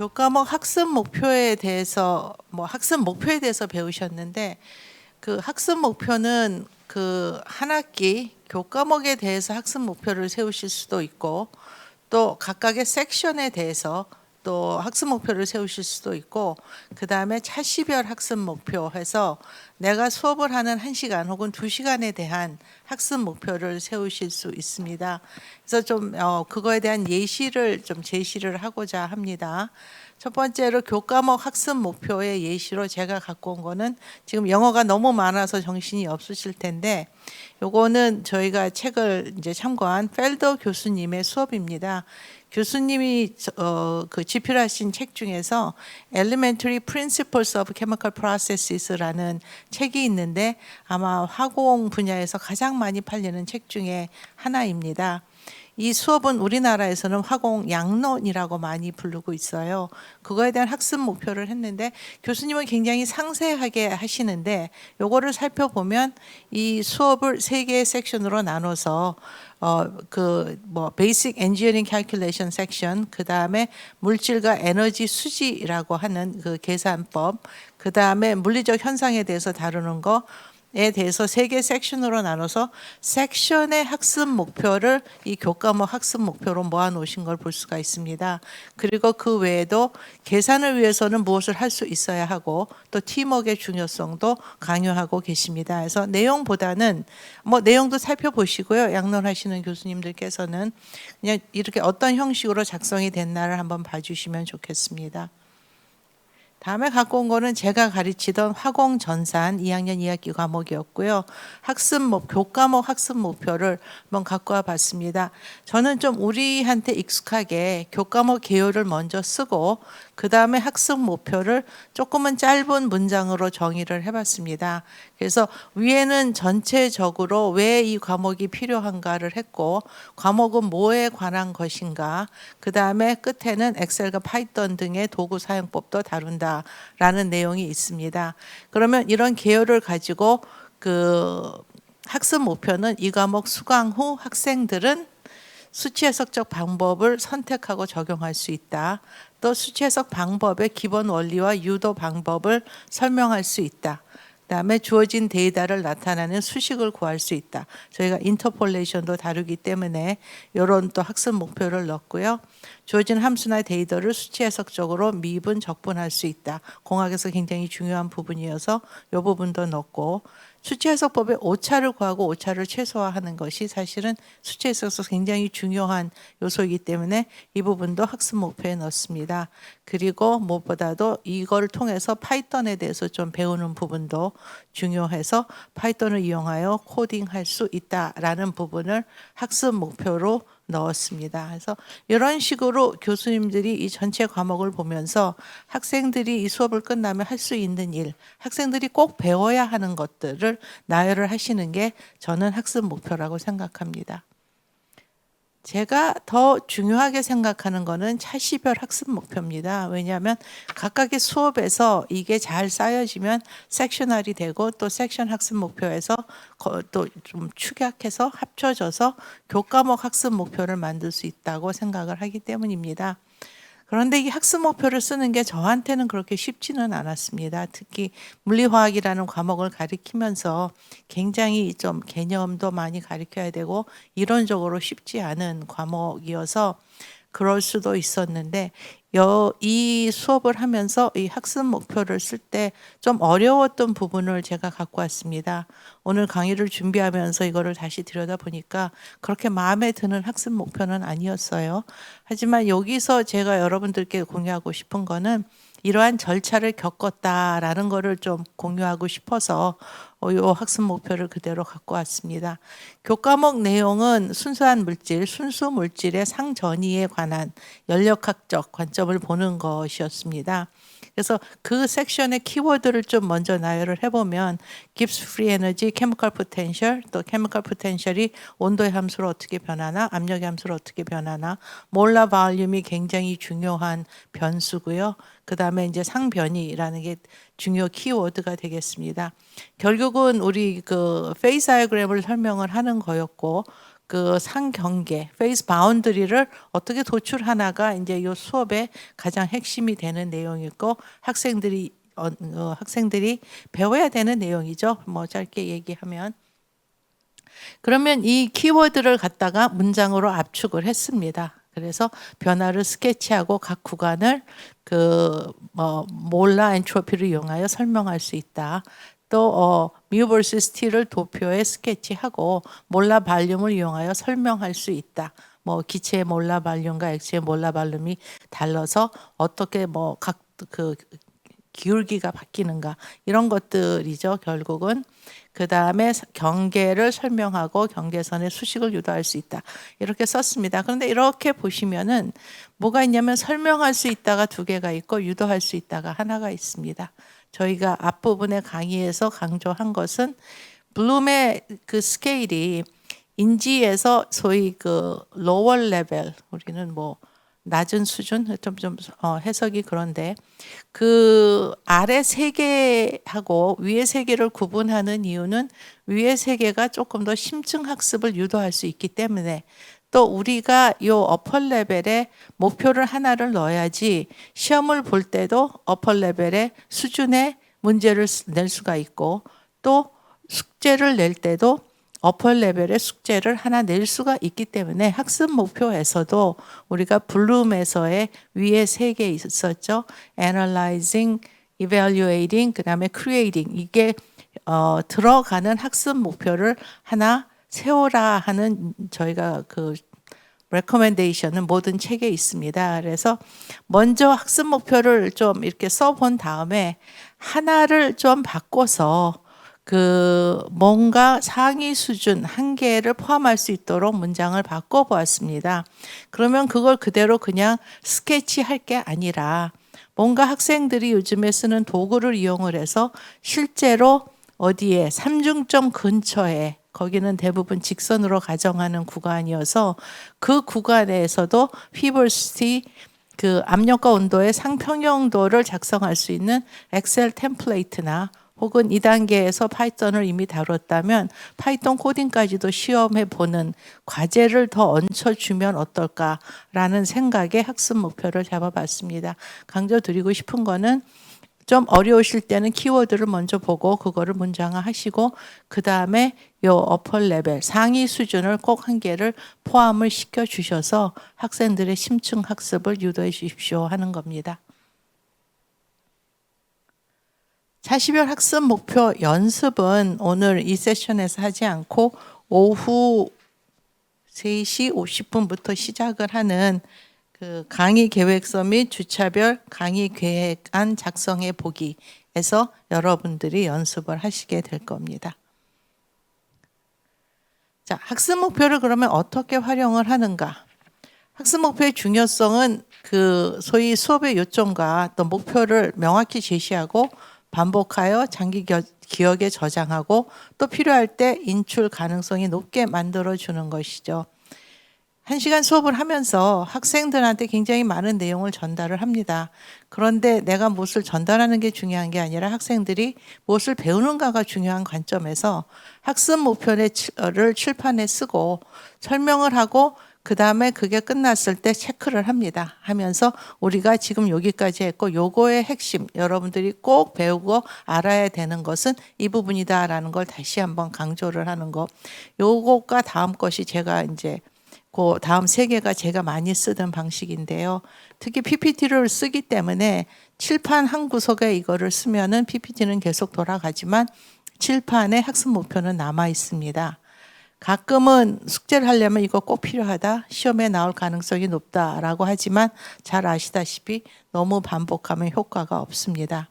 교과목 학습 목표에 대해서 학습 목표에 대해서 배우셨는데 그 학습 목표는 그 한 학기 교과목에 대해서 학습 목표를 세우실 수도 있고 또 각각의 섹션에 대해서 또 학습 목표를 세우실 수도 있고 그다음에 차시별 학습 목표 해서 내가 수업을 하는 1시간 혹은 2시간에 대한 학습 목표를 세우실 수 있습니다. 그래서 좀 그거에 대한 예시를 좀 제시를 하고자 합니다. 첫 번째로 교과목 학습 목표의 예시로 제가 갖고 온 거는 지금 영어가 너무 많아서 정신이 없으실 텐데 요거는 저희가 책을 이제 참고한 펠더 교수님의 수업입니다. 교수님이 그 집필하신 책 중에서 Elementary Principles of Chemical Processes라는 책이 있는데 아마 화공 분야에서 가장 많이 팔리는 책 중에 하나입니다. 이 수업은 우리나라에서는 화공 양론이라고 많이 부르고 있어요. 그거에 대한 학습 목표를 했는데 교수님은 굉장히 상세하게 하시는데 요거를 살펴보면 이 수업을 3개의 섹션으로 나눠서 베이직 엔지니어링 캘큘레이션 섹션, 그다음에 물질과 에너지 수지라고 하는 그 계산법, 그다음에 물리적 현상에 대해서 다루는 거에 대해서 3개 섹션으로 나눠서 섹션의 학습 목표를 이 교과목 학습 목표로 모아 놓으신 걸 볼 수가 있습니다. 그리고 그 외에도 계산을 위해서는 무엇을 할 수 있어야 하고 또 팀워크의 중요성도 강요하고 계십니다. 그래서 내용보다는 내용도 살펴보시고요. 양론하시는 교수님들께서는 그냥 이렇게 어떤 형식으로 작성이 됐나를 한번 봐주시면 좋겠습니다. 다음에 갖고 온 거는 제가 가르치던 화공전산 2학년 2학기 과목이었고요. 교과목 학습 목표를 한번 갖고 와 봤습니다. 저는 좀 우리한테 익숙하게 교과목 개요를 먼저 쓰고 그 다음에 학습 목표를 조금은 짧은 문장으로 정의를 해봤습니다. 그래서 위에는 전체적으로 왜 이 과목이 필요한가를 했고 과목은 뭐에 관한 것인가, 그 다음에 끝에는 엑셀과 파이썬 등의 도구 사용법도 다룬다라는 내용이 있습니다. 그러면 이런 개요를 가지고 그 학습 목표는 이 과목 수강 후 학생들은 수치 해석적 방법을 선택하고 적용할 수 있다. 또 수치 해석 방법의 기본 원리와 유도 방법을 설명할 수 있다. 그다음에 주어진 데이터를 나타내는 수식을 구할 수 있다. 저희가 인터폴레이션도 다루기 때문에 이런 또 학습 목표를 넣었고요. 주어진 함수나 데이터를 수치 해석적으로 미분, 적분할 수 있다. 공학에서 굉장히 중요한 부분이어서 이 부분도 넣었고, 수치 해석법의 오차를 구하고 오차를 최소화하는 것이 사실은 수치 해석에서 굉장히 중요한 요소이기 때문에 이 부분도 학습 목표에 넣습니다. 그리고 무엇보다도 이걸 통해서 파이썬에 대해서 좀 배우는 부분도 중요해서 파이썬을 이용하여 코딩할 수 있다라는 부분을 학습 목표로 넣었습니다. 그래서 이런 식으로 교수님들이 이 전체 과목을 보면서 학생들이 이 수업을 끝나면 할 수 있는 일, 학생들이 꼭 배워야 하는 것들을 나열을 하시는 게 저는 학습 목표라고 생각합니다. 제가 더 중요하게 생각하는 거는 차시별 학습 목표입니다. 왜냐하면 각각의 수업에서 이게 잘 쌓여지면 섹셔널이 되고 또 섹션 학습 목표에서 또 좀 축약해서 합쳐져서 교과목 학습 목표를 만들 수 있다고 생각을 하기 때문입니다. 그런데 이 학습 목표를 쓰는 게 저한테는 그렇게 쉽지는 않았습니다. 특히 물리화학이라는 과목을 가르치면서 굉장히 좀 개념도 많이 가르쳐야 되고 이론적으로 쉽지 않은 과목이어서 그럴 수도 있었는데 이 수업을 하면서 이 학습 목표를 쓸 때 좀 어려웠던 부분을 제가 갖고 왔습니다. 오늘 강의를 준비하면서 이거를 다시 들여다보니까 그렇게 마음에 드는 학습 목표는 아니었어요. 하지만 여기서 제가 여러분들께 공유하고 싶은 거는 이러한 절차를 겪었다라는 거를 좀 공유하고 싶어서 이 학습 목표를 그대로 갖고 왔습니다. 교과목 내용은 순수한 물질, 순수 물질의 상전이에 관한 연력학적 관점을 보는 것이었습니다. 그래서 그 섹션의 키워드를 좀 먼저 나열을 해보면 Gibbs Free Energy, Chemical Potential, 또 Chemical Potential이 온도의 함수로 어떻게 변하나, 압력의 함수로 어떻게 변하나, 몰라 볼륨이 굉장히 중요한 변수고요. 그 다음에 이제 상변이라는 게 중요 키워드가 되겠습니다. 결국은 우리 그 페이스 다이어그램을 설명을 하는 거였고, 그 상경계, 페이스 바운더리를 어떻게 도출하나가 이제 이 수업의 가장 핵심이 되는 내용이고 학생들이 배워야 되는 내용이죠. 뭐 짧게 얘기하면. 그러면 이 키워드를 갖다가 문장으로 압축을 했습니다. 그래서 변화를 스케치하고 각 구간을 몰라 엔트로피를 이용하여 설명할 수 있다. 또 mu vs t를 도표에 스케치하고 몰라 발륨을 이용하여 설명할 수 있다. 뭐 기체의 몰라 발륨과 액체의 몰라 발륨이 달라서 어떻게 기울기가 바뀌는가 이런 것들이죠. 결국은 그 다음에 경계를 설명하고 경계선의 수식을 유도할 수 있다. 이렇게 썼습니다. 그런데 이렇게 보시면은 뭐가 있냐면 설명할 수 있다가 두 개가 있고 유도할 수 있다가 하나가 있습니다. 저희가 앞부분의 강의에서 강조한 것은 블룸의 그 스케일이 인지에서 소위 그 lower level, 우리는 뭐 낮은 수준 좀 해석이 그런데 그 아래 세 개하고 위에 세 개를 구분하는 이유는 위에 세 개가 조금 더 심층 학습을 유도할 수 있기 때문에 또 우리가 이 어퍼 레벨에 목표를 하나를 넣어야지 시험을 볼 때도 어퍼 레벨의 수준의 문제를 낼 수가 있고 또 숙제를 낼 때도 어퍼 레벨의 숙제를 하나 낼 수가 있기 때문에 학습 목표에서도 우리가 블룸에서의 위에 세 개 있었죠. Analyzing, Evaluating, 그 다음에 Creating. 이게 들어가는 학습 목표를 하나 세워라 하는 저희가 그 recommendation은 모든 책에 있습니다. 그래서 먼저 학습 목표를 좀 이렇게 써본 다음에 하나를 좀 바꿔서 뭔가 상위 수준 한 개를 포함할 수 있도록 문장을 바꿔보았습니다. 그러면 그걸 그대로 그냥 스케치할 게 아니라 뭔가 학생들이 요즘에 쓰는 도구를 이용을 해서 실제로 어디에 삼중점 근처에 거기는 대부분 직선으로 가정하는 구간이어서 그 구간에서도 피버시티 그 압력과 온도의 상평형도를 작성할 수 있는 엑셀 템플레이트나 혹은 2단계에서 파이썬을 이미 다뤘다면 파이썬 코딩까지도 시험해 보는 과제를 더 얹혀주면 어떨까라는 생각에 학습 목표를 잡아봤습니다. 강조드리고 싶은 거는 좀 어려우실 때는 키워드를 먼저 보고 그거를 문장화하시고 그 다음에 요 어퍼 레벨 상위 수준을 꼭 한 개를 포함을 시켜주셔서 학생들의 심층 학습을 유도해 주십시오 하는 겁니다. 차시별 학습 목표 연습은 오늘 이 세션에서 하지 않고 오후 3시 50분부터 시작을 하는 그 강의 계획서 및 주차별 강의 계획안 작성해 보기에서 여러분들이 연습을 하시게 될 겁니다. 자, 학습 목표를 그러면 어떻게 활용을 하는가? 학습 목표의 중요성은 그 소위 수업의 요점과 또 목표를 명확히 제시하고 반복하여 장기 기억에 저장하고 또 필요할 때 인출 가능성이 높게 만들어주는 것이죠. 1시간 수업을 하면서 학생들한테 굉장히 많은 내용을 전달을 합니다. 그런데 내가 무엇을 전달하는 게 중요한 게 아니라 학생들이 무엇을 배우는가가 중요한 관점에서 학습 목표를 칠판에 쓰고 설명을 하고 그 다음에 그게 끝났을 때 체크를 합니다. 하면서 우리가 지금 여기까지 했고 요거의 핵심 여러분들이 꼭 배우고 알아야 되는 것은 이 부분이다라는 걸 다시 한번 강조를 하는 거. 요것과 다음 것이 제가 이제 그 다음 세 개가 제가 많이 쓰던 방식인데요. 특히 PPT를 쓰기 때문에 칠판 한 구석에 이거를 쓰면은 PPT는 계속 돌아가지만 칠판에 학습 목표는 남아 있습니다. 가끔은 숙제를 하려면 이거 꼭 필요하다, 시험에 나올 가능성이 높다라고 하지만 잘 아시다시피 너무 반복하면 효과가 없습니다.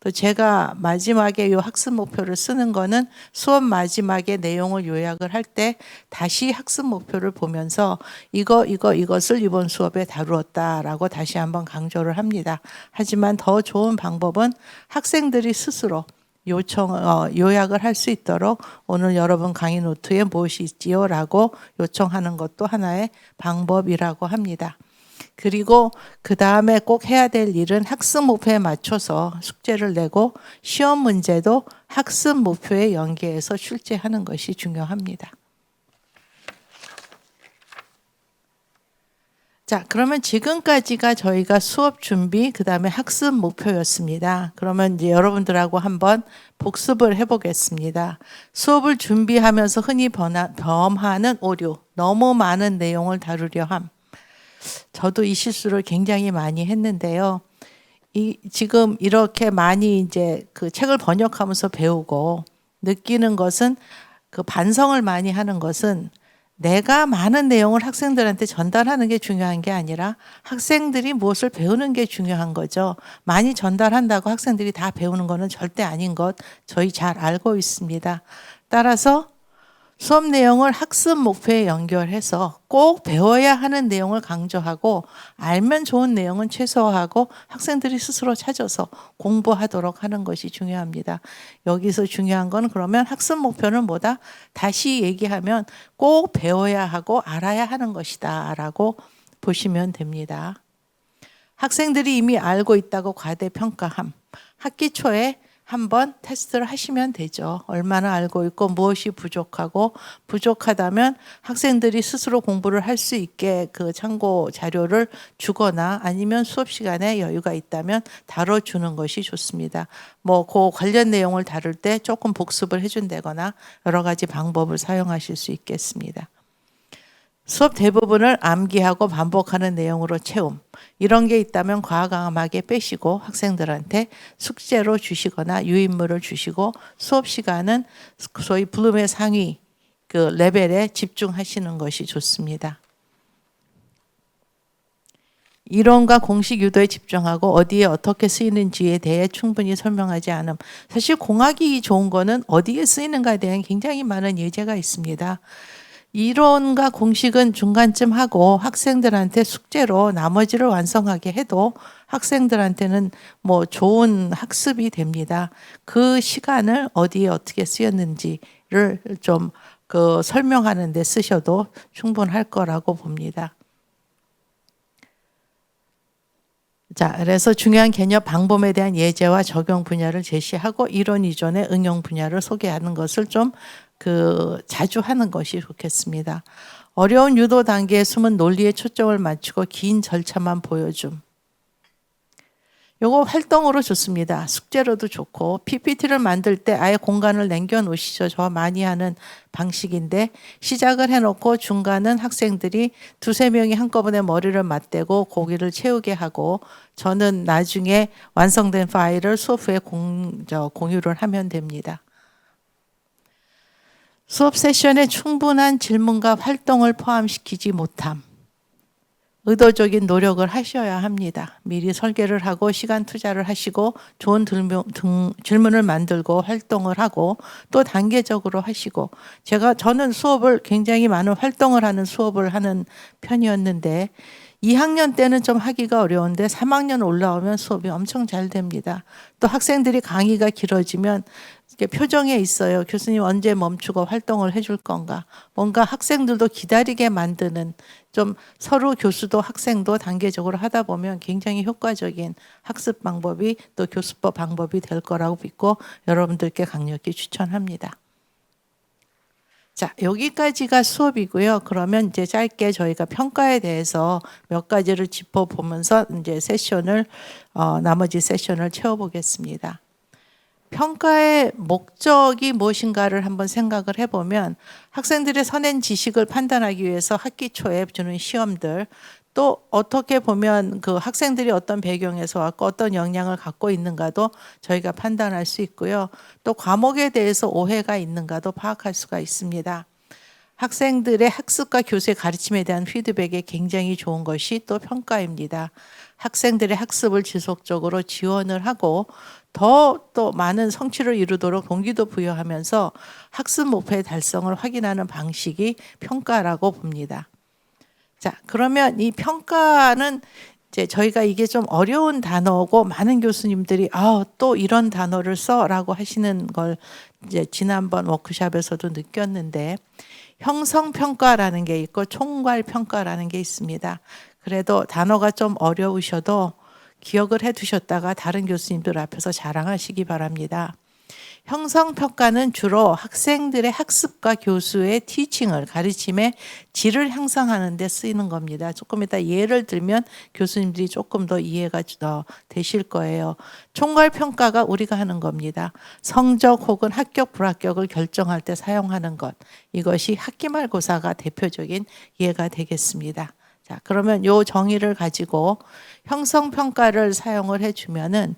또 제가 마지막에 이 학습 목표를 쓰는 거는 수업 마지막에 내용을 요약을 할 때 다시 학습 목표를 보면서 이것을 이번 수업에 다루었다라고 다시 한번 강조를 합니다. 하지만 더 좋은 방법은 학생들이 스스로 요약을 할 수 있도록 오늘 여러분 강의 노트에 무엇이 있지요? 라고 요청하는 것도 하나의 방법이라고 합니다. 그리고 그 다음에 꼭 해야 될 일은 학습 목표에 맞춰서 숙제를 내고 시험 문제도 학습 목표에 연계해서 출제하는 것이 중요합니다. 자, 그러면 지금까지가 저희가 수업 준비, 그 다음에 학습 목표였습니다. 그러면 이제 여러분들하고 한번 복습을 해보겠습니다. 수업을 준비하면서 흔히 범하는 오류, 너무 많은 내용을 다루려 함. 저도 이 실수를 굉장히 많이 했는데요. 지금 이렇게 많이 이제 그 책을 번역하면서 배우고 느끼는 것은, 그 반성을 많이 하는 것은, 내가 많은 내용을 학생들한테 전달하는 게 중요한 게 아니라 학생들이 무엇을 배우는 게 중요한 거죠. 많이 전달한다고 학생들이 다 배우는 거는 절대 아닌 것 저희 잘 알고 있습니다. 따라서 수업 내용을 학습 목표에 연결해서 꼭 배워야 하는 내용을 강조하고, 알면 좋은 내용은 최소화하고 학생들이 스스로 찾아서 공부하도록 하는 것이 중요합니다. 여기서 중요한 건, 그러면 학습 목표는 뭐다? 다시 얘기하면 꼭 배워야 하고 알아야 하는 것이다 라고 보시면 됩니다. 학생들이 이미 알고 있다고 과대평가함. 학기 초에 한번 테스트를 하시면 되죠. 얼마나 알고 있고 무엇이 부족하고, 부족하다면 학생들이 스스로 공부를 할 수 있게 그 참고 자료를 주거나, 아니면 수업 시간에 여유가 있다면 다뤄주는 것이 좋습니다. 그 관련 내용을 다룰 때 조금 복습을 해준다거나 여러 가지 방법을 사용하실 수 있겠습니다. 수업 대부분을 암기하고 반복하는 내용으로 채움. 이런 게 있다면 과감하게 빼시고 학생들한테 숙제로 주시거나 유인물을 주시고, 수업 시간은 소위 블룸의 상위 그 레벨에 집중하시는 것이 좋습니다. 이론과 공식 유도에 집중하고 어디에 어떻게 쓰이는지에 대해 충분히 설명하지 않음. 사실 공학이 좋은 거는 어디에 쓰이는가에 대한 굉장히 많은 예제가 있습니다. 이론과 공식은 중간쯤 하고 학생들한테 숙제로 나머지를 완성하게 해도 학생들한테는 좋은 학습이 됩니다. 그 시간을 어디에 어떻게 쓰였는지를 좀 설명하는 데 쓰셔도 충분할 거라고 봅니다. 자, 그래서 중요한 개념 방법에 대한 예제와 적용 분야를 제시하고 이론 이전의 응용 분야를 소개하는 것을 좀 자주 하는 것이 좋겠습니다. 어려운 유도 단계에 숨은 논리에 초점을 맞추고 긴 절차만 보여줌. 요거 활동으로 좋습니다. 숙제로도 좋고, PPT를 만들 때 아예 공간을 남겨놓으시죠. 저 많이 하는 방식인데, 시작을 해놓고 중간은 학생들이 2-3명이 한꺼번에 머리를 맞대고 고기를 채우게 하고, 저는 나중에 완성된 파일을 수업 후에 공유를 하면 됩니다. 수업 세션에 충분한 질문과 활동을 포함시키지 못함. 의도적인 노력을 하셔야 합니다. 미리 설계를 하고 시간 투자를 하시고 좋은 질문을 만들고 활동을 하고 또 단계적으로 하시고, 저는 수업을 굉장히 많은 활동을 하는 수업을 하는 편이었는데 2학년 때는 좀 하기가 어려운데 3학년 올라오면 수업이 엄청 잘 됩니다. 또 학생들이 강의가 길어지면 표정에 있어요. 교수님 언제 멈추고 활동을 해줄 건가. 뭔가 학생들도 기다리게 만드는, 좀 서로 교수도 학생도 단계적으로 하다 보면 굉장히 효과적인 학습 방법이 또 교수법 방법이 될 거라고 믿고 여러분들께 강력히 추천합니다. 자, 여기까지가 수업이고요. 그러면 이제 짧게 저희가 평가에 대해서 몇 가지를 짚어보면서 이제 나머지 세션을 채워보겠습니다. 평가의 목적이 무엇인가를 한번 생각을 해보면, 학생들의 선행 지식을 판단하기 위해서 학기 초에 주는 시험들, 또 어떻게 보면 그 학생들이 어떤 배경에서 왔고 어떤 역량을 갖고 있는가도 저희가 판단할 수 있고요. 또 과목에 대해서 오해가 있는가도 파악할 수가 있습니다. 학생들의 학습과 교수의 가르침에 대한 피드백에 굉장히 좋은 것이 또 평가입니다. 학생들의 학습을 지속적으로 지원을 하고 또 많은 성취를 이루도록 동기도 부여하면서 학습 목표의 달성을 확인하는 방식이 평가라고 봅니다. 자, 그러면 이 평가는 이제 저희가 이게 좀 어려운 단어고 많은 교수님들이 또 이런 단어를 써라고 하시는 걸 이제 지난번 워크숍에서도 느꼈는데, 형성평가라는 게 있고 총괄평가라는 게 있습니다. 그래도 단어가 좀 어려우셔도 기억을 해두셨다가 다른 교수님들 앞에서 자랑하시기 바랍니다. 형성평가는 주로 학생들의 학습과 교수의 티칭을, 가르침의 질을 향상하는 데 쓰이는 겁니다. 조금 이따 예를 들면 교수님들이 조금 더 이해가 되실 거예요. 총괄평가가 우리가 하는 겁니다. 성적 혹은 합격, 불합격을 결정할 때 사용하는 것. 이것이 학기말고사가 대표적인 예가 되겠습니다. 자, 그러면 요 정의를 가지고 형성평가를 사용을 해주면은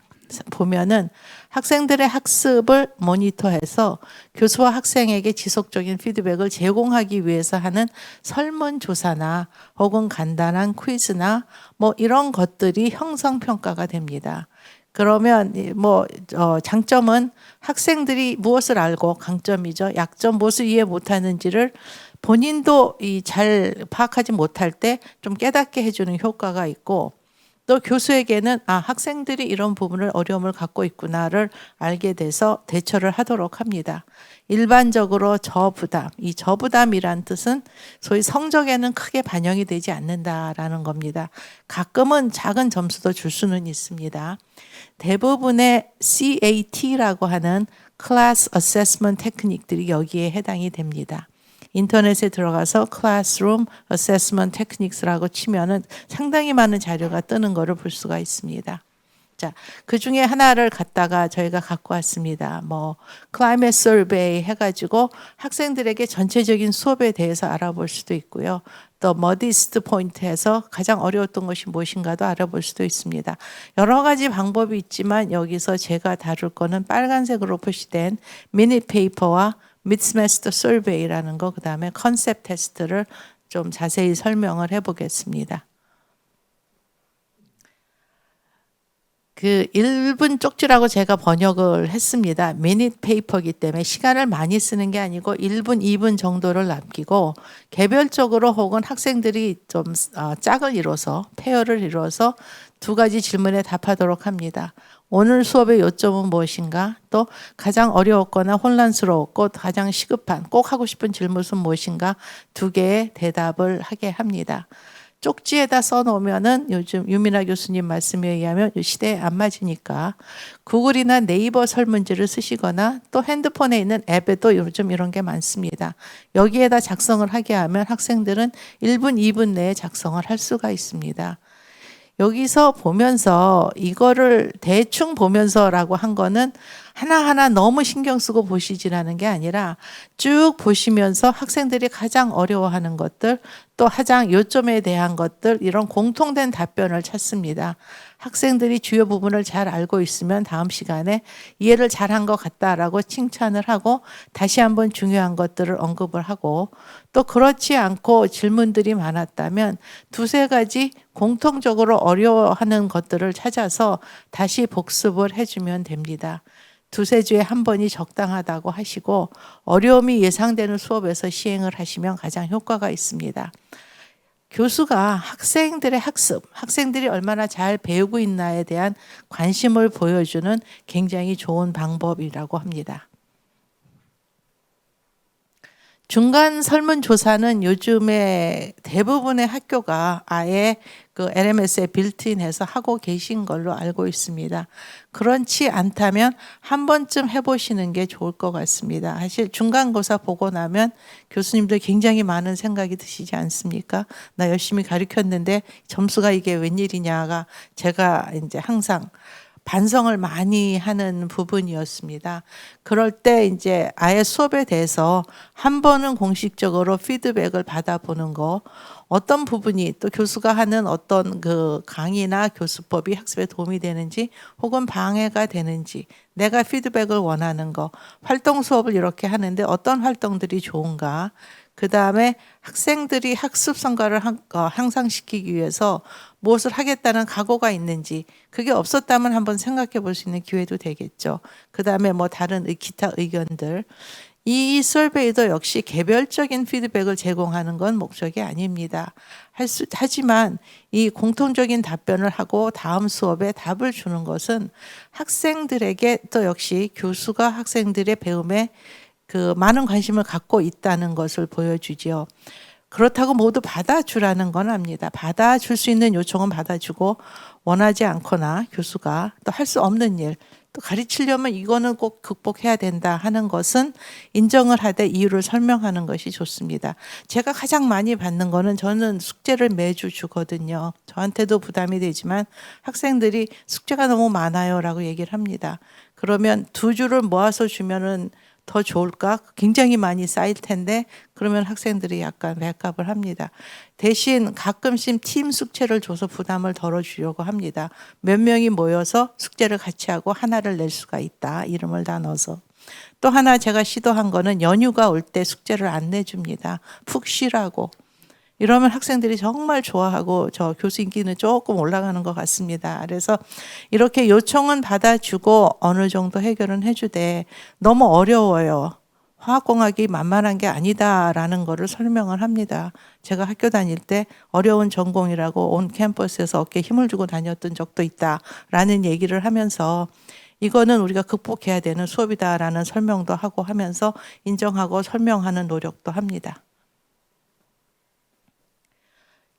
보면은 학생들의 학습을 모니터해서 교수와 학생에게 지속적인 피드백을 제공하기 위해서 하는 설문조사나 혹은 간단한 퀴즈나 뭐 이런 것들이 형성평가가 됩니다. 그러면 장점은 학생들이 무엇을 알고, 강점이죠. 약점, 무엇을 이해 못하는지를 본인도 잘 파악하지 못할 때 좀 깨닫게 해주는 효과가 있고, 또 교수에게는 학생들이 이런 부분을 어려움을 갖고 있구나를 알게 돼서 대처를 하도록 합니다. 일반적으로 저부담, 이 저부담이란 뜻은 소위 성적에는 크게 반영이 되지 않는다라는 겁니다. 가끔은 작은 점수도 줄 수는 있습니다. 대부분의 CAT라고 하는 Class Assessment 테크닉들이 여기에 해당이 됩니다. 인터넷에 들어가서 Classroom Assessment Techniques라고 치면은 상당히 많은 자료가 뜨는 거를 볼 수가 있습니다. 자, 그 중에 하나를 갖다가 저희가 갖고 왔습니다. Climate Survey 해가지고 학생들에게 전체적인 수업에 대해서 알아볼 수도 있고요. 또 Modest Point에서 가장 어려웠던 것이 무엇인가도 알아볼 수도 있습니다. 여러 가지 방법이 있지만 여기서 제가 다룰 거는 빨간색으로 표시된 미니 페이퍼와 Mid-Semester Survey라는 거, 그 다음에 컨셉 테스트를 좀 자세히 설명을 해보겠습니다. 그 1분 쪽지라고 제가 번역을 했습니다. 미닛 페이퍼이기 때문에 시간을 많이 쓰는 게 아니고 1분, 2분 정도를 남기고 개별적으로 혹은 학생들이 좀 짝을 이뤄서, 페어를 이뤄서 두 가지 질문에 답하도록 합니다. 오늘 수업의 요점은 무엇인가? 또 가장 어려웠거나 혼란스러웠고 가장 시급한, 꼭 하고 싶은 질문은 무엇인가? 두 개의 대답을 하게 합니다. 쪽지에다 써놓으면은 요즘 유민아 교수님 말씀에 의하면 시대에 안 맞으니까 구글이나 네이버 설문지를 쓰시거나 또 핸드폰에 있는 앱에도 요즘 이런 게 많습니다. 여기에다 작성을 하게 하면 학생들은 1분, 2분 내에 작성을 할 수가 있습니다. 여기서 보면서 이거를 대충 보면서라고 한 거는 하나하나 너무 신경 쓰고 보시지라는 게 아니라 쭉 보시면서 학생들이 가장 어려워하는 것들, 또 가장 요점에 대한 것들, 이런 공통된 답변을 찾습니다. 학생들이 주요 부분을 잘 알고 있으면 다음 시간에 이해를 잘한 것 같다라고 칭찬을 하고 다시 한번 중요한 것들을 언급을 하고, 또 그렇지 않고 질문들이 많았다면 두세 가지 공통적으로 어려워하는 것들을 찾아서 다시 복습을 해주면 됩니다. 두세 주에 한 번이 적당하다고 하시고 어려움이 예상되는 수업에서 시행을 하시면 가장 효과가 있습니다. 교수가 학생들의 학습, 학생들이 얼마나 잘 배우고 있나에 대한 관심을 보여주는 굉장히 좋은 방법이라고 합니다. 중간 설문조사는 요즘에 대부분의 학교가 아예 그 LMS에 빌트인해서 하고 계신 걸로 알고 있습니다. 그렇지 않다면 한 번쯤 해보시는 게 좋을 것 같습니다. 사실 중간고사 보고 나면 교수님들 굉장히 많은 생각이 드시지 않습니까? 나 열심히 가르쳤는데 점수가 이게 웬일이냐가 제가 이제 항상 반성을 많이 하는 부분이었습니다. 그럴 때 이제 아예 수업에 대해서 한 번은 공식적으로 피드백을 받아보는 거, 어떤 부분이 또 교수가 하는 어떤 그 강의나 교수법이 학습에 도움이 되는지 혹은 방해가 되는지, 내가 피드백을 원하는 거, 활동 수업을 이렇게 하는데 어떤 활동들이 좋은가, 그 다음에 학생들이 학습 성과를 향상시키기 위해서 무엇을 하겠다는 각오가 있는지, 그게 없었다면 한번 생각해 볼 수 있는 기회도 되겠죠. 그 다음에 다른 기타 의견들. 이 설베이도 역시 개별적인 피드백을 제공하는 건 목적이 아닙니다. 하지만 이 공통적인 답변을 하고 다음 수업에 답을 주는 것은 학생들에게 또 역시 교수가 학생들의 배움에 그 많은 관심을 갖고 있다는 것을 보여주죠. 그렇다고 모두 받아주라는 건 아닙니다. 받아줄 수 있는 요청은 받아주고 원하지 않거나 교수가 또 할 수 없는 일, 또 가르치려면 이거는 꼭 극복해야 된다 하는 것은 인정을 하되 이유를 설명하는 것이 좋습니다. 제가 가장 많이 받는 거는 저는 숙제를 매주 주거든요. 저한테도 부담이 되지만 학생들이 숙제가 너무 많아요 라고 얘기를 합니다. 그러면 2주를 모아서 주면은 더 좋을까? 굉장히 많이 쌓일 텐데 그러면 학생들이 약간 백갑을 합니다. 대신 가끔씩 팀 숙제를 줘서 부담을 덜어주려고 합니다. 몇 명이 모여서 숙제를 같이 하고 하나를 낼 수가 있다. 이름을 다 넣어서. 또 하나 제가 시도한 거는 연휴가 올 때 숙제를 안 내줍니다. 푹 쉬라고. 이러면 학생들이 정말 좋아하고 저 교수 인기는 조금 올라가는 것 같습니다. 그래서 이렇게 요청은 받아주고 어느 정도 해결은 해주되 너무 어려워요. 화학공학이 만만한 게 아니다라는 거를 설명을 합니다. 제가 학교 다닐 때 어려운 전공이라고 온 캠퍼스에서 어깨에 힘을 주고 다녔던 적도 있다라는 얘기를 하면서 이거는 우리가 극복해야 되는 수업이다라는 설명도 하고 하면서 인정하고 설명하는 노력도 합니다.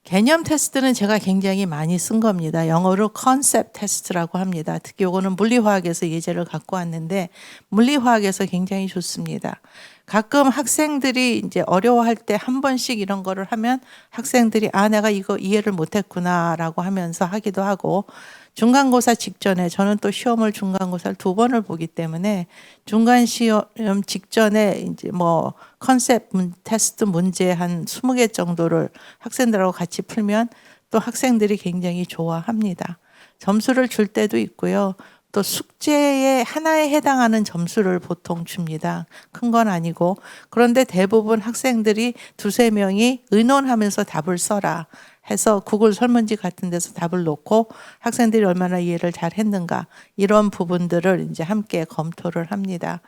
개념 테스트는 제가 굉장히 많이 쓴 겁니다. 영어로 컨셉 테스트라고 합니다. 특히 이거는 물리화학에서 예제를 갖고 왔는데 물리화학에서 굉장히 좋습니다. 가끔 학생들이 이제 어려워할 때 한 번씩 이런 거를 하면 학생들이 내가 이거 이해를 못했구나라고 하면서 하기도 하고 중간고사 직전에 저는 또 시험을 중간고사를 2번을 보기 때문에 중간 시험 직전에 이제 뭐 컨셉 테스트 문제 한 20개 정도를 학생들하고 같이 풀면 또 학생들이 굉장히 좋아합니다. 점수를 줄 때도 있고요. 또 숙제의 하나에 해당하는 점수를 보통 줍니다. 큰 건 아니고. 그런데 대부분 학생들이 2~3명이 의논하면서 답을 써라 해서 구글 설문지 같은 데서 답을 놓고 학생들이 얼마나 이해를 잘 했는가 이런 부분들을 이제 함께 검토를 합니다.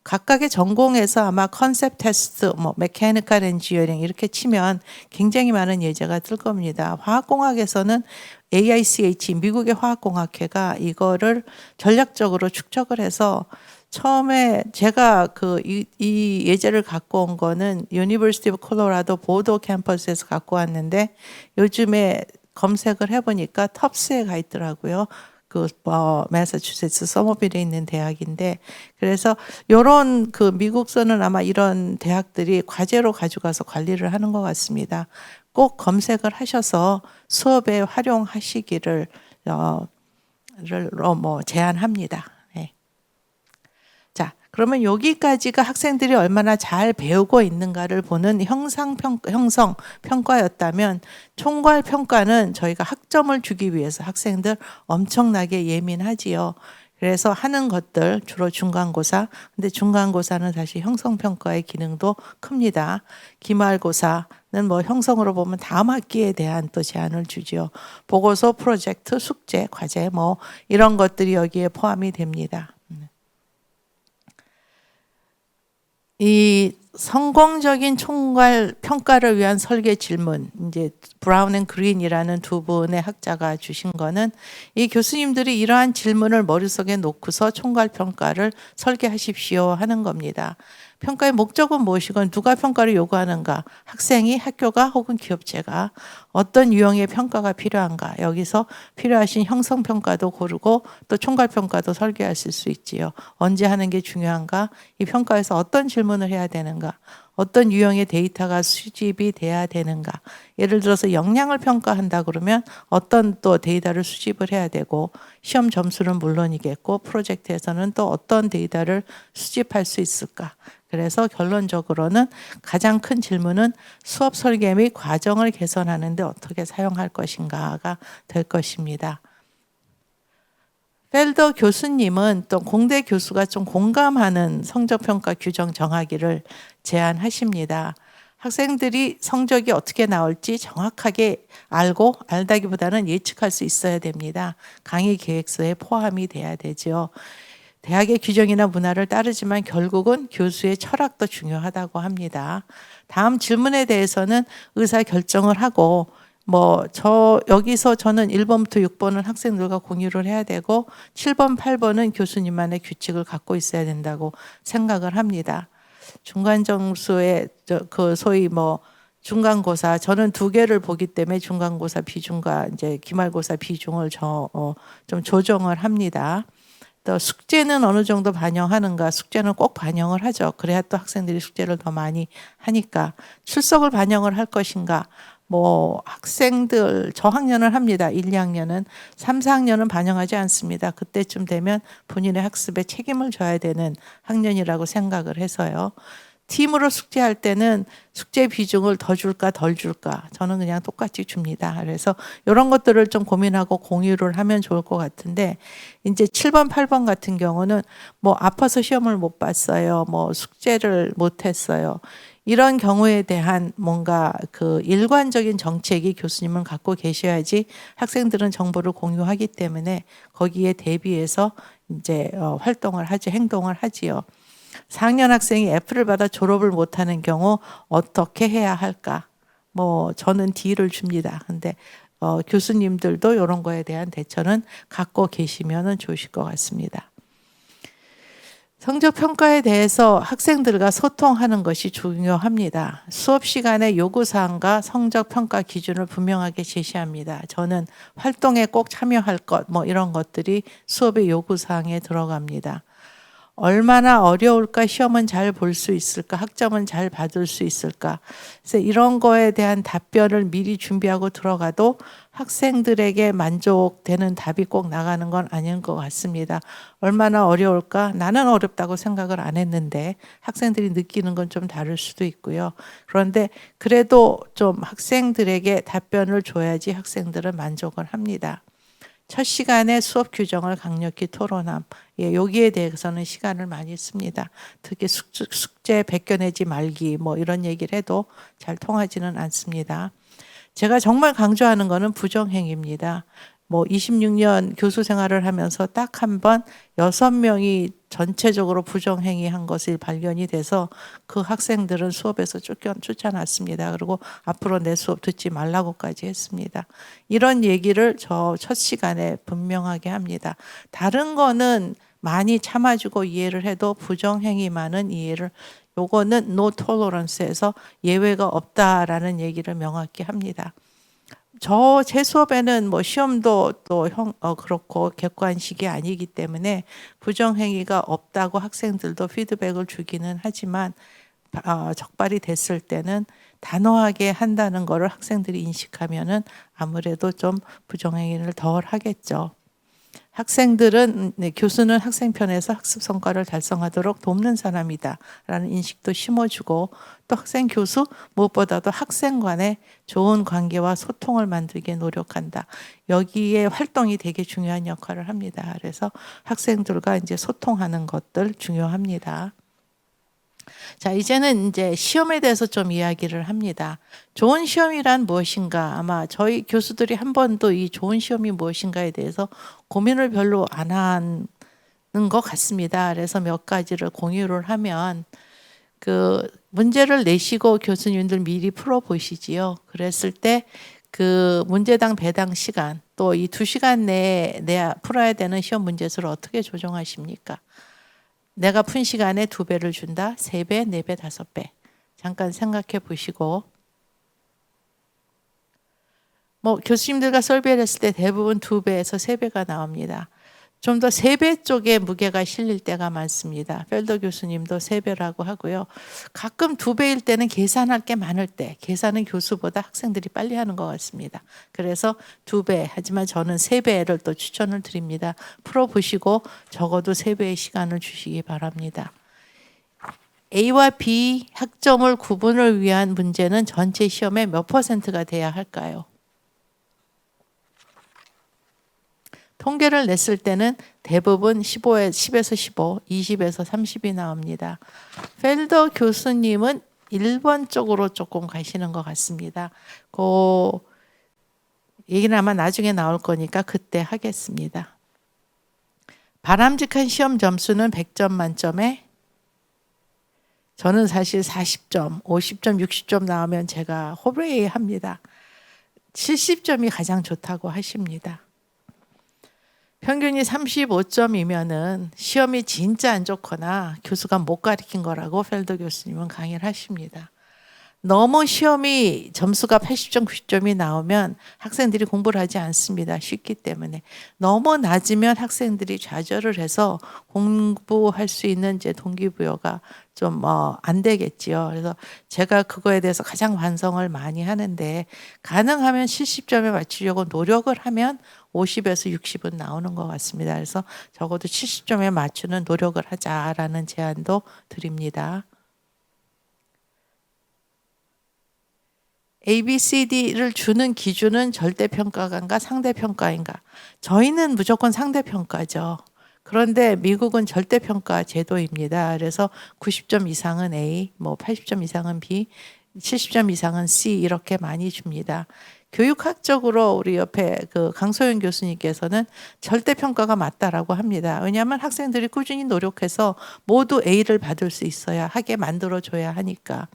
각각의 전공에서 아마 컨셉 테스트, 메카니컬 엔지니어링 이렇게 치면 굉장히 많은 예제가 뜰 겁니다. 화학공학에서는 AICH, 미국의 화학공학회가 이거를 전략적으로 축적을 해서 처음에 제가 이 예제를 갖고 온 거는 유니버시티 오브 콜로라도 보도 캠퍼스에서 갖고 왔는데 요즘에 검색을 해보니까 텁스에 가 있더라고요. 매사추세츠 서머빌에 있는 대학인데 그래서 요런 미국서는 아마 이런 대학들이 과제로 가져가서 관리를 하는 것 같습니다. 꼭 검색을 하셔서 수업에 활용하시기를 제안합니다. 네. 자, 그러면 여기까지가 학생들이 얼마나 잘 배우고 있는가를 보는 형성 평가였다면 총괄 평가는 저희가 학점을 주기 위해서 학생들 엄청나게 예민하지요. 그래서 하는 것들 주로 중간고사. 근데 중간고사는 사실 형성평가의 기능도 큽니다. 기말고사는 형성으로 보면 다음 학기에 대한 또 제안을 주죠. 보고서, 프로젝트, 숙제, 과제 이런 것들이 여기에 포함이 됩니다. 이 성공적인 총괄 평가를 위한 설계 질문, 이제 브라운 앤 그린이라는 2분의 학자가 주신 거는 이 교수님들이 이러한 질문을 머릿속에 놓고서 총괄 평가를 설계하십시오 하는 겁니다. 평가의 목적은 무엇이건 누가 평가를 요구하는가, 학생이, 학교가 혹은 기업체가 어떤 유형의 평가가 필요한가, 여기서 필요하신 형성평가도 고르고 또 총괄평가도 설계하실 수 있지요. 언제 하는 게 중요한가, 이 평가에서 어떤 질문을 해야 되는가, 어떤 유형의 데이터가 수집이 돼야 되는가. 예를 들어서 역량을 평가한다 그러면 어떤 또 데이터를 수집을 해야 되고 시험 점수는 물론이겠고 프로젝트에서는 또 어떤 데이터를 수집할 수 있을까. 그래서 결론적으로는 가장 큰 질문은 수업 설계 및 과정을 개선하는 데 어떻게 사용할 것인가가 될 것입니다. 펠더 교수님은 또 공대 교수가 좀 공감하는 성적평가 규정 정하기를 제안하십니다. 학생들이 성적이 어떻게 나올지 정확하게 알다기보다는 예측할 수 있어야 됩니다. 강의 계획서에 포함이 돼야 되죠. 대학의 규정이나 문화를 따르지만 결국은 교수의 철학도 중요하다고 합니다. 다음 질문에 대해서는 의사 결정을 하고 여기서 저는 1번부터 6번은 학생들과 공유를 해야 되고 7번, 8번은 교수님만의 규칙을 갖고 있어야 된다고 생각을 합니다. 중간 점수의 소위 중간고사, 저는 2개를 보기 때문에 중간고사 비중과 이제 기말고사 비중을 좀 조정을 합니다. 또 숙제는 어느 정도 반영하는가? 숙제는 꼭 반영을 하죠. 그래야 또 학생들이 숙제를 더 많이 하니까. 출석을 반영을 할 것인가? 뭐 학생들 저학년을 합니다. 1, 2학년은 3, 4학년은 반영하지 않습니다. 그때쯤 되면 본인의 학습에 책임을 져야 되는 학년이라고 생각을 해서요. 팀으로 숙제할 때는 숙제 비중을 더 줄까 덜 줄까? 저는 그냥 똑같이 줍니다. 그래서 이런 것들을 좀 고민하고 공유를 하면 좋을 것 같은데, 이제 7번, 8번 같은 경우는 뭐 아파서 시험을 못 봤어요. 뭐 숙제를 못 했어요. 이런 경우에 대한 뭔가 그 일관적인 정책이 교수님은 갖고 계셔야지 학생들은 정보를 공유하기 때문에 거기에 대비해서 이제 활동을 하지, 행동을 하지요. 4학년 학생이 F를 받아 졸업을 못하는 경우 어떻게 해야 할까? 뭐 저는 D를 줍니다. 근데 교수님들도 이런 거에 대한 대처는 갖고 계시면 좋으실 것 같습니다. 성적 평가에 대해서 학생들과 소통하는 것이 중요합니다. 수업 시간에 요구사항과 성적 평가 기준을 분명하게 제시합니다. 저는 활동에 꼭 참여할 것, 뭐 이런 것들이 수업의 요구사항에 들어갑니다. 얼마나 어려울까? 시험은 잘 볼 수 있을까? 학점은 잘 받을 수 있을까? 그래서 이런 거에 대한 답변을 미리 준비하고 들어가도 학생들에게 만족되는 답이 꼭 나가는 건 아닌 것 같습니다. 얼마나 어려울까? 나는 어렵다고 생각을 안 했는데 학생들이 느끼는 건 좀 다를 수도 있고요. 그런데 그래도 좀 학생들에게 답변을 줘야지 학생들은 만족을 합니다. 첫 시간에 수업 규정을 강력히 토론함. 예, 여기에 대해서는 시간을 많이 씁니다. 특히 숙제 베껴내지 말기 뭐 이런 얘기를 해도 잘 통하지는 않습니다. 제가 정말 강조하는 거는 부정행위입니다. 뭐 26년 교수 생활을 하면서 딱 한 번 6명이 전체적으로 부정행위한 것이 발견이 돼서 그 학생들은 수업에서 쫓아났습니다. 그리고 앞으로 내 수업 듣지 말라고까지 했습니다. 이런 얘기를 저 첫 시간에 분명하게 합니다. 다른 거는 많이 참아주고 이해를 해도 부정행위만은 이해를 요거는 no tolerance에서 예외가 없다라는 얘기를 명확히 합니다. 제 수업에는 뭐 시험도 또 그렇고 객관식이 아니기 때문에 부정행위가 없다고 학생들도 피드백을 주기는 하지만 적발이 됐을 때는 단호하게 한다는 것을 학생들이 인식하면은 아무래도 좀 부정행위를 덜 하겠죠. 학생들은 교수는 학생 편에서 학습 성과를 달성하도록 돕는 사람이다 라는 인식도 심어주고 또 학생 교수 무엇보다도 학생 간의 좋은 관계와 소통을 만들게 노력한다. 여기에 활동이 되게 중요한 역할을 합니다. 그래서 학생들과 이제 소통하는 것들 중요합니다. 자, 이제는 이제 시험에 대해서 좀 이야기를 합니다. 좋은 시험이란 무엇인가? 아마 저희 교수들이 한 번도 이 좋은 시험이 무엇인가에 대해서 고민을 별로 안 하는 것 같습니다. 그래서 몇 가지를 공유를 하면 그 문제를 내시고 교수님들 미리 풀어보시지요. 그랬을 때 그 문제당 배당 시간 또 이 2시간 내에 풀어야 되는 시험 문제수를 어떻게 조정하십니까? 내가 푼 시간에 2배를 준다? 3배, 4배, 5배. 잠깐 생각해 보시고. 뭐 교수님들과 설비를 했을 때 대부분 2배에서 3배가 나옵니다. 좀 더 3배 쪽에 무게가 실릴 때가 많습니다. 펠더 교수님도 3배라고 하고요. 가끔 2배일 때는 계산할 게 많을 때, 계산은 교수보다 학생들이 빨리 하는 것 같습니다. 그래서 2배, 하지만 저는 3배를 또 추천을 드립니다. 풀어보시고 적어도 3배의 시간을 주시기 바랍니다. A와 B 학점을 구분을 위한 문제는 전체 시험의 몇 %가 돼야 할까요? 통계를 냈을 때는 대부분 10에서 15, 20에서 30이 나옵니다. 펠더 교수님은 1번 쪽으로 조금 가시는 것 같습니다. 그 얘기는 아마 나중에 나올 거니까 그때 하겠습니다. 바람직한 시험 점수는 100점 만점에 저는 사실 40점, 50점, 60점 나오면 제가 호배합니다. 70점이 가장 좋다고 하십니다. 평균이 35점이면은 시험이 진짜 안 좋거나 교수가 못 가르친 거라고 펠더 교수님은 강의를 하십니다. 너무 시험이 점수가 80점, 90점이 나오면 학생들이 공부를 하지 않습니다. 쉽기 때문에. 너무 낮으면 학생들이 좌절을 해서 공부할 수 있는 이제 동기부여가 좀 안 되겠지요. 그래서 제가 그거에 대해서 가장 반성을 많이 하는데, 가능하면 70점에 맞추려고 노력을 하면 50에서 60은 나오는 것 같습니다. 그래서 적어도 70점에 맞추는 노력을 하자라는 제안도 드립니다. ABCD를 주는 기준은 절대평가인가 상대평가인가? 저희는 무조건 상대평가죠. 그런데 미국은 절대평가 제도입니다. 그래서 90점 이상은 A, 뭐 80점 이상은 B, 70점 이상은 C 이렇게 많이 줍니다. 교육학적으로 우리 옆에 그 강소연 교수님께서는 절대평가가 맞다라고 합니다. 왜냐하면 학생들이 꾸준히 노력해서 모두 A를 받을 수 있어야 하게 만들어줘야 하니까.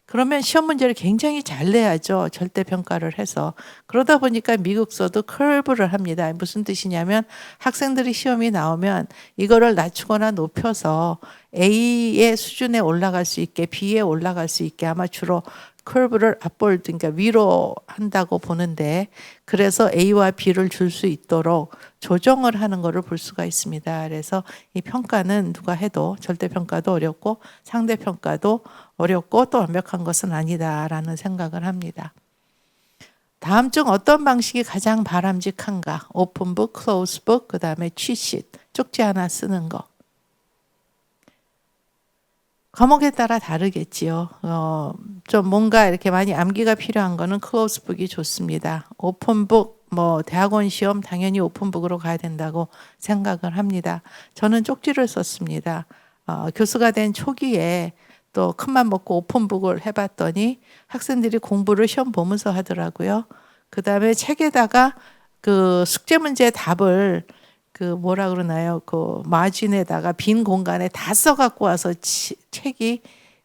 그러면 시험 문제를 굉장히 잘 내야죠. 절대평가를 해서. 그러다 보니까 미국서도 커브를 합니다. 무슨 뜻이냐면 학생들이 시험이 나오면 이거를 낮추거나 높여서 A의 수준에 올라갈 수 있게, B에 올라갈 수 있게 아마 주로 커브를 앞볼, 그러니까 위로 한다고 보는데, 그래서 A와 B를 줄 수 있도록 조정을 하는 것을 볼 수가 있습니다. 그래서 이 평가는 누가 해도 절대평가도 어렵고 상대평가도 어렵고 또 완벽한 것은 아니다라는 생각을 합니다. 다음 중 어떤 방식이 가장 바람직한가? 오픈북, 클로즈북, 그 다음에 치시트, 쪽지 하나 쓰는 거. 과목에 따라 다르겠지요. 좀 뭔가 이렇게 많이 암기가 필요한 거는 클로즈북이 좋습니다. 오픈북, 뭐 대학원 시험 당연히 오픈북으로 가야 된다고 생각을 합니다. 저는 쪽지를 썼습니다. 교수가 된 초기에 또 큰맘 먹고 오픈북을 해봤더니 학생들이 공부를 시험 보면서 하더라고요. 그 다음에 책에다가 그 숙제 문제 답을 그 뭐라 그러나요? 그 마진에다가 빈 공간에 다 써갖고 와서 책이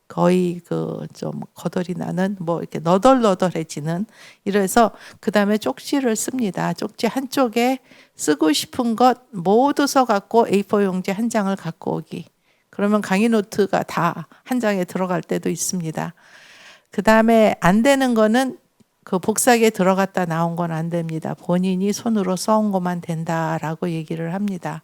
거의 그 좀 거덜이 나는 뭐 이렇게 너덜너덜해지는, 이래서 그 다음에 쪽지를 씁니다. 쪽지 한쪽에 쓰고 싶은 것 모두 써갖고 A4 용지 한 장을 갖고 오기. 그러면 강의 노트가 다 한 장에 들어갈 때도 있습니다. 그 다음에 안 되는 거는 그 복사기에 들어갔다 나온 건 안 됩니다. 본인이 손으로 써온 것만 된다라고 얘기를 합니다.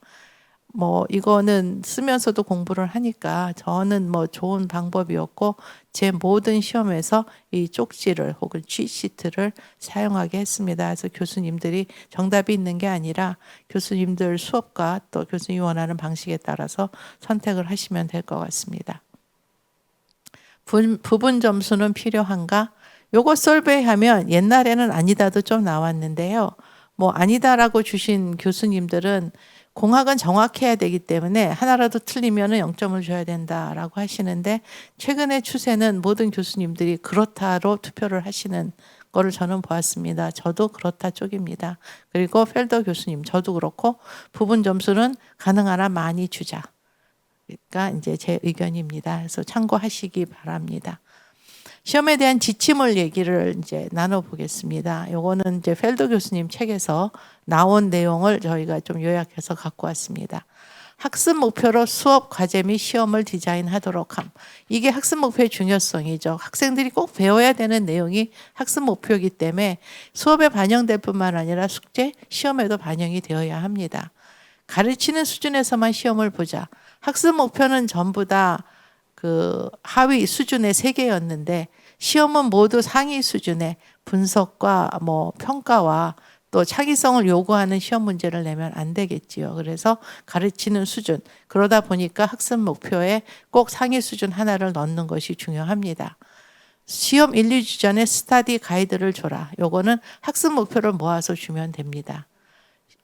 뭐 이거는 쓰면서도 공부를 하니까 저는 뭐 좋은 방법이었고, 제 모든 시험에서 이 쪽지를 혹은 치시트를 사용하게 했습니다. 그래서 교수님들이 정답이 있는 게 아니라 교수님들 수업과 또 교수님이 원하는 방식에 따라서 선택을 하시면 될 것 같습니다. 부분 점수는 필요한가? 요거 설베이하면 옛날에는 아니다도 좀 나왔는데요. 뭐 아니다라고 주신 교수님들은 공학은 정확해야 되기 때문에 하나라도 틀리면 0점을 줘야 된다라고 하시는데, 최근의 추세는 모든 교수님들이 그렇다로 투표를 하시는 거를 저는 보았습니다. 저도 그렇다 쪽입니다. 그리고 펠더 교수님, 저도 그렇고 부분 점수는 가능한 한 많이 주자. 그러니까 이제 제 의견입니다. 그래서 참고하시기 바랍니다. 시험에 대한 지침을 얘기를 이제 나눠보겠습니다. 요거는 이제 펠더 교수님 책에서 나온 내용을 저희가 좀 요약해서 갖고 왔습니다. 학습 목표로 수업 과제 및 시험을 디자인하도록 함. 이게 학습 목표의 중요성이죠. 학생들이 꼭 배워야 되는 내용이 학습 목표이기 때문에 수업에 반영될 뿐만 아니라 숙제, 시험에도 반영이 되어야 합니다. 가르치는 수준에서만 시험을 보자. 학습 목표는 전부 다 그 하위 수준의 3개였는데 시험은 모두 상위 수준의 분석과 뭐 평가와 또 창의성을 요구하는 시험 문제를 내면 안 되겠지요. 그래서 가르치는 수준, 그러다 보니까 학습 목표에 꼭 상위 수준 하나를 넣는 것이 중요합니다. 시험 1, 2주 전에 스터디 가이드를 줘라. 요거는 학습 목표를 모아서 주면 됩니다.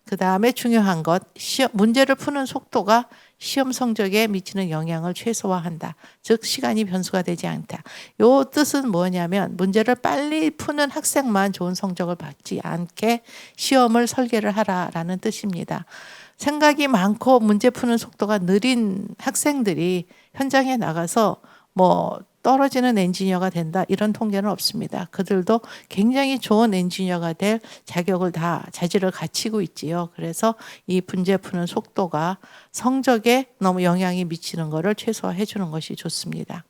그 다음에 중요한 것, 문제를 푸는 속도가 시험 성적에 미치는 영향을 최소화한다. 즉 시간이 변수가 되지 않다. 요 뜻은 뭐냐면 문제를 빨리 푸는 학생만 좋은 성적을 받지 않게 시험을 설계를 하라라는 뜻입니다. 생각이 많고 문제 푸는 속도가 느린 학생들이 현장에 나가서 뭐 떨어지는 엔지니어가 된다, 이런 통계는 없습니다. 그들도 굉장히 좋은 엔지니어가 될 자격을 다 자질을 갖추고 있지요. 그래서 이 문제 푸는 속도가 성적에 너무 영향이 미치는 것을 최소화해 주는 것이 좋습니다.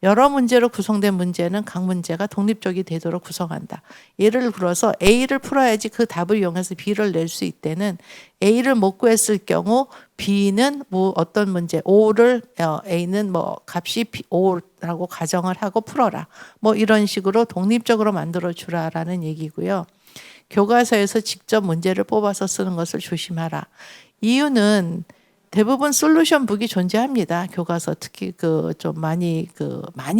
여러 문제로 구성된 문제는 각 문제가 독립적이 되도록 구성한다. 예를 들어서 A를 풀어야지 그 답을 이용해서 B를 낼 수 있다는 A를 못 구했을 경우 B는 뭐 어떤 문제 O를 A는 뭐 값이 O라고 가정을 하고 풀어라. 뭐 이런 식으로 독립적으로 만들어 주라라는 얘기고요. 교과서에서 직접 문제를 뽑아서 쓰는 것을 조심하라. 이유는 대부분 솔루션 북이 존재합니다. 교과서 특히 좀 많이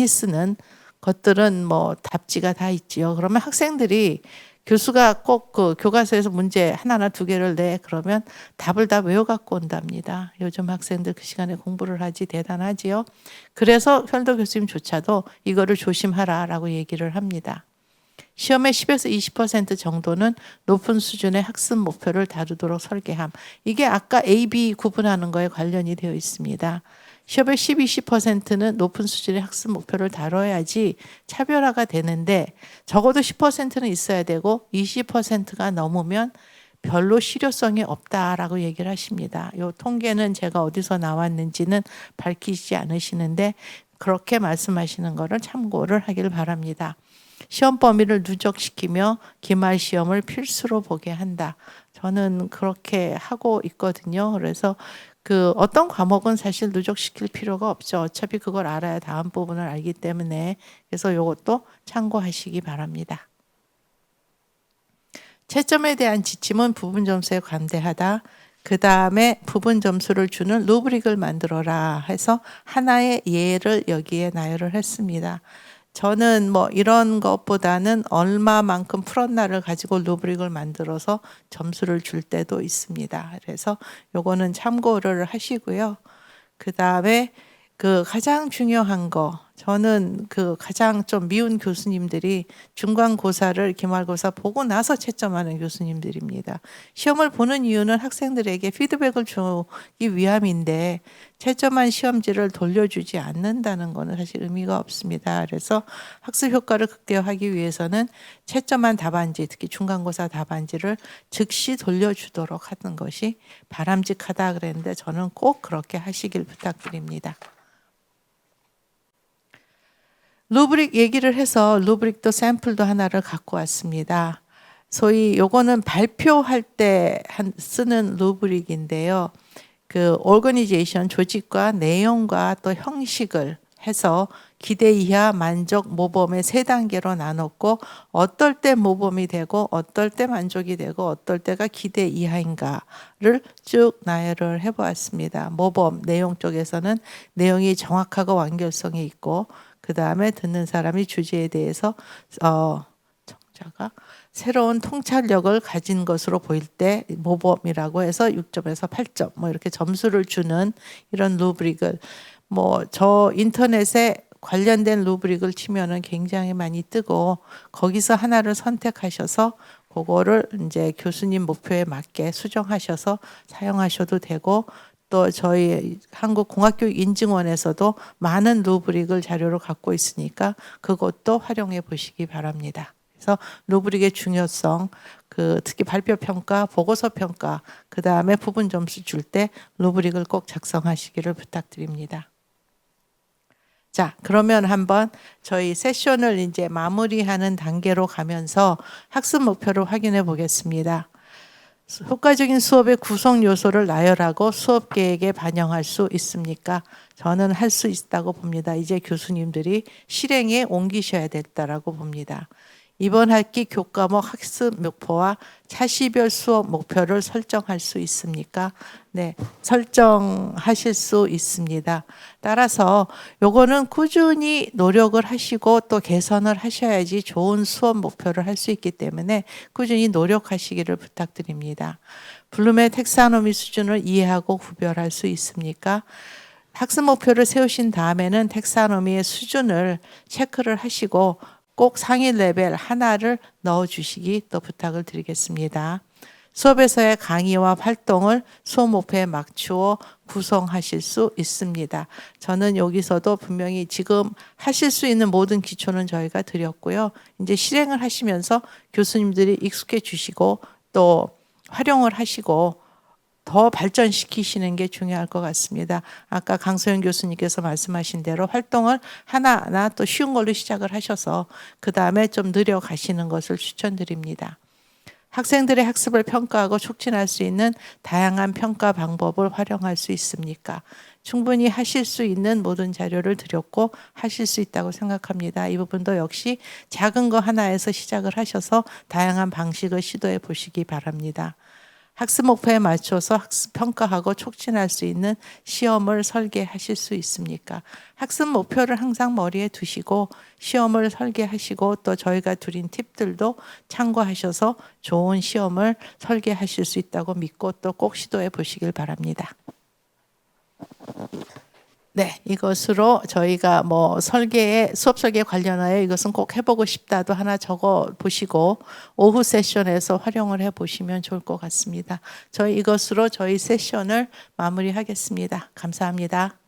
쓰는 것들은 뭐 답지가 다 있지요. 그러면 학생들이 교수가 꼭 교과서에서 문제 하나나 두 개를 내 그러면 답을 다 외워 갖고 온답니다. 요즘 학생들 그 시간에 공부를 하지 대단하지요. 그래서 혈도 교수님조차도 이거를 조심하라라고 얘기를 합니다. 시험의 10에서 20% 정도는 높은 수준의 학습 목표를 다루도록 설계함. 이게 아까 A, B 구분하는 거에 관련이 되어 있습니다. 시험의 10, 20%는 높은 수준의 학습 목표를 다뤄야지 차별화가 되는데 적어도 10%는 있어야 되고 20%가 넘으면 별로 실효성이 없다라고 얘기를 하십니다. 이 통계는 제가 어디서 나왔는지는 밝히지 않으시는데 그렇게 말씀하시는 거를 참고를 하길 바랍니다. 시험 범위를 누적시키며 기말 시험을 필수로 보게 한다. 저는 그렇게 하고 있거든요. 그래서 어떤 과목은 사실 누적시킬 필요가 없죠. 어차피 그걸 알아야 다음 부분을 알기 때문에 그래서 이것도 참고하시기 바랍니다. 채점에 대한 지침은 부분 점수에 관대하다. 그 다음에 부분 점수를 주는 루브릭을 만들어라 해서 하나의 예를 여기에 나열을 했습니다. 저는 뭐 이런 것보다는 얼마만큼 풀었나를 가지고 루브릭을 만들어서 점수를 줄 때도 있습니다. 그래서 요거는 참고를 하시고요. 그 다음에 가장 중요한 거, 저는 가장 좀 미운 교수님들이 중간고사를 기말고사 보고 나서 채점하는 교수님들입니다. 시험을 보는 이유는 학생들에게 피드백을 주기 위함인데 채점한 시험지를 돌려주지 않는다는 것은 사실 의미가 없습니다. 그래서 학습 효과를 극대화하기 위해서는 채점한 답안지, 특히 중간고사 답안지를 즉시 돌려주도록 하는 것이 바람직하다 그랬는데 저는 꼭 그렇게 하시길 부탁드립니다. 루브릭 얘기를 해서 루브릭도 샘플도 하나를 갖고 왔습니다. 소위 요거는 발표할 때 쓰는 루브릭인데요. 오거니제이션 조직과 내용과 또 형식을 해서 기대 이하, 만족, 모범의 3단계로 나눴고 어떨 때 모범이 되고 어떨 때 만족이 되고 어떨 때가 기대 이하인가를 쭉 나열을 해보았습니다. 모범 내용 쪽에서는 내용이 정확하고 완결성이 있고 그 다음에 듣는 사람이 주제에 대해서 청자가 새로운 통찰력을 가진 것으로 보일 때 모범이라고 해서 6점에서 8점 뭐 이렇게 점수를 주는 이런 루브릭을 저 인터넷에 관련된 루브릭을 치면은 굉장히 많이 뜨고 거기서 하나를 선택하셔서 그거를 이제 교수님 목표에 맞게 수정하셔서 사용하셔도 되고 또 저희 한국공학교육인증원에서도 많은 루브릭을 자료로 갖고 있으니까 그것도 활용해 보시기 바랍니다. 그래서 루브릭의 중요성, 특히 발표평가, 보고서평가, 그 다음에 부분 점수 줄 때 루브릭을 꼭 작성하시기를 부탁드립니다. 자, 그러면 한번 저희 세션을 이제 마무리하는 단계로 가면서 학습 목표를 확인해 보겠습니다. 효과적인 수업의 구성 요소를 나열하고 수업 계획에 반영할 수 있습니까? 저는 할 수 있다고 봅니다. 이제 교수님들이 실행에 옮기셔야 됐다라고 봅니다. 이번 학기 교과목 학습 목표와 차시별 수업 목표를 설정할 수 있습니까? 네, 설정하실 수 있습니다. 따라서 요거는 꾸준히 노력을 하시고 또 개선을 하셔야지 좋은 수업 목표를 할 수 있기 때문에 꾸준히 노력하시기를 부탁드립니다. 블룸의 텍사노미 수준을 이해하고 구별할 수 있습니까? 학습 목표를 세우신 다음에는 텍사노미의 수준을 체크를 하시고 꼭 상위 레벨 하나를 넣어주시기 또 부탁을 드리겠습니다. 수업에서의 강의와 활동을 수업 목표에 맞추어 구성하실 수 있습니다. 저는 여기서도 분명히 지금 하실 수 있는 모든 기초는 저희가 드렸고요. 이제 실행을 하시면서 교수님들이 익숙해 주시고 또 활용을 하시고 더 발전시키시는 게 중요할 것 같습니다. 아까 강소영 교수님께서 말씀하신 대로 활동을 하나하나 또 쉬운 걸로 시작을 하셔서 그 다음에 좀 늘려가시는 것을 추천드립니다. 학생들의 학습을 평가하고 촉진할 수 있는 다양한 평가 방법을 활용할 수 있습니까? 충분히 하실 수 있는 모든 자료를 드렸고 하실 수 있다고 생각합니다. 이 부분도 역시 작은 거 하나에서 시작을 하셔서 다양한 방식을 시도해 보시기 바랍니다. 학습 목표에 맞춰서 학습 평가하고 촉진할 수 있는 시험을 설계하실 수 있습니까? 학습 목표를 항상 머리에 두시고 시험을 설계하시고 또 저희가 드린 팁들도 참고하셔서 좋은 시험을 설계하실 수 있다고 믿고 또 꼭 시도해 보시길 바랍니다. 네, 이것으로 저희가 수업 설계 관련하여 이것은 꼭 해보고 싶다도 하나 적어 보시고 오후 세션에서 활용을 해 보시면 좋을 것 같습니다. 이것으로 저희 세션을 마무리하겠습니다. 감사합니다.